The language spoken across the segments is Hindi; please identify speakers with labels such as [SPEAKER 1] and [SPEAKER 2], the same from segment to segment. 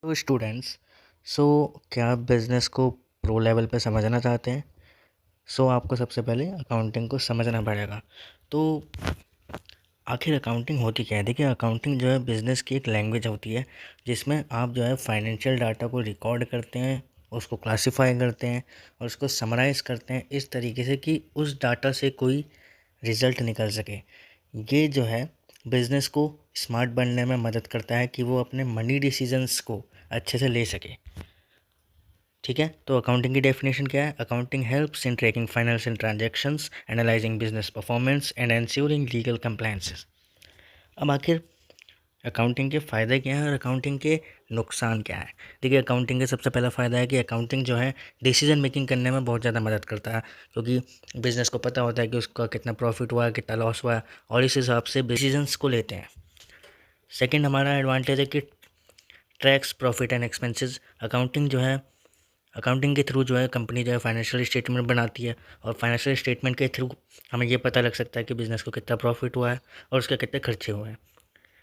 [SPEAKER 1] तो स्टूडेंट्स, सो क्या आप बिज़नेस को प्रो लेवल पे समझना चाहते हैं? आपको सबसे पहले अकाउंटिंग को समझना पड़ेगा। तो आखिर अकाउंटिंग होती क्या है? देखिए, अकाउंटिंग जो है बिज़नेस की एक लैंग्वेज होती है, जिसमें आप जो है फाइनेंशियल डाटा को रिकॉर्ड करते हैं, उसको क्लासिफाई करते हैं और उसको समराइज़ करते हैं इस तरीके से कि उस डाटा से कोई रिज़ल्ट निकल सके। ये जो है बिज़नेस को स्मार्ट बनने में मदद करता है कि वो अपने मनी डिसीजंस को अच्छे से ले सके। ठीक है, तो अकाउंटिंग की डेफिनेशन क्या है? Accounting helps in tracking financial transactions, analysing business performance and ensuring legal compliances. अब आखिर अकाउंटिंग के फ़ायदे क्या हैं और अकाउंटिंग के नुकसान क्या है? देखिए, अकाउंटिंग का सबसे पहला फ़ायदा है कि अकाउंटिंग जो है डिसीजन मेकिंग करने में बहुत ज़्यादा मदद करता है, क्योंकि बिज़नेस को पता होता है कि उसका कितना प्रॉफिट हुआ है, कितना लॉस हुआ है, और इस हिसाब से डिसीजंस को लेते हैं। सेकंड हमारा एडवांटेज है कि tracks profit and expenses. Accounting के थ्रू जो है कंपनी जो है फाइनेंशियल स्टेटमेंट बनाती है, और फाइनेंशियल स्टेटमेंट के थ्रू हमें ये पता लग सकता है कि बिज़नेस को कितना प्रॉफिट हुआ है और उसके कितने खर्चे हुए हैं।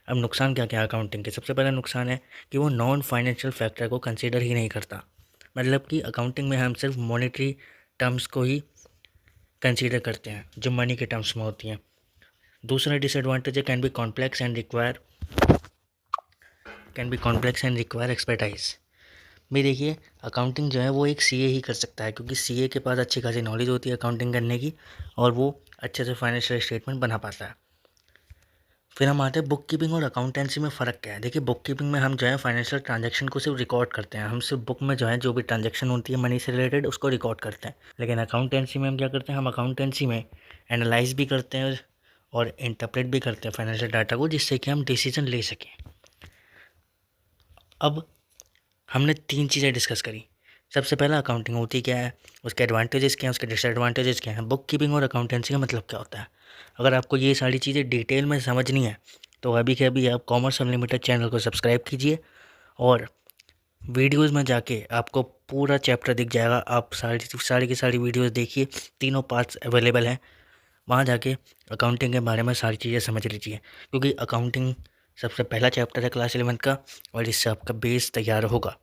[SPEAKER 1] अब नुकसान क्या क्या है अकाउंटिंग के? सबसे पहला नुकसान है कि वो नॉन फाइनेंशियल फैक्टर को कंसीडर ही नहीं करता। मतलब कि अकाउंटिंग में हम सिर्फ मॉनेटरी टर्म्स को ही कंसीडर करते हैं, जो मनी के टर्म्स में होती हैं। दूसरा डिसएडवांटेज है can be complex and require expertise. भी देखिए, अकाउंटिंग जो है वो एक सीए ही कर सकता है, क्योंकि सीए के पास अच्छी खासी नॉलेज होती है अकाउंटिंग करने की, और वो अच्छे से फाइनेंशियल स्टेटमेंट बना पाता है। फिर हम आते हैं बुक कीपिंग और अकाउंटेंसी में फ़र्क क्या है। देखिए, बुक कीपिंग में हम जो है फाइनेंशियल ट्रांजैक्शन को सिर्फ रिकॉर्ड करते हैं, हम सिर्फ बुक में जो है जो भी ट्रांजैक्शन होती है मनी से रिलेटेड उसको रिकॉर्ड करते हैं। लेकिन अकाउंटेंसी में हम क्या करते हैं? हम अकाउंटेंसी में एनालाइज भी करते हैं और इंटरप्रेट भी करते हैं फाइनेंशियल डाटा को, जिससे कि हम डिसीजन ले सकें। अब हमने 3 चीज़ें डिस्कस करी। सबसे पहला, अकाउंटिंग होती क्या है, उसके एडवांटेजेस क्या हैं, उसके डिसएडवांटेजेस क्या हैं, बुक कीपिंग और अकाउंटेंसी का मतलब क्या होता है। अगर आपको ये सारी चीज़ें डिटेल में समझनी है तो अभी के अभी आप कॉमर्स अनलिमिटेड चैनल को सब्सक्राइब कीजिए, और वीडियोज़ में जाके आपको पूरा चैप्टर दिख जाएगा। आप सारी की सारी वीडियोज़ देखिए, तीनों पार्ट्स अवेलेबल हैं। वहाँ जाके अकाउंटिंग के बारे में सारी चीज़ें समझ लीजिए, क्योंकि अकाउंटिंग सबसे पहला चैप्टर है क्लास 11th का, और इससे आपका बेस तैयार होगा।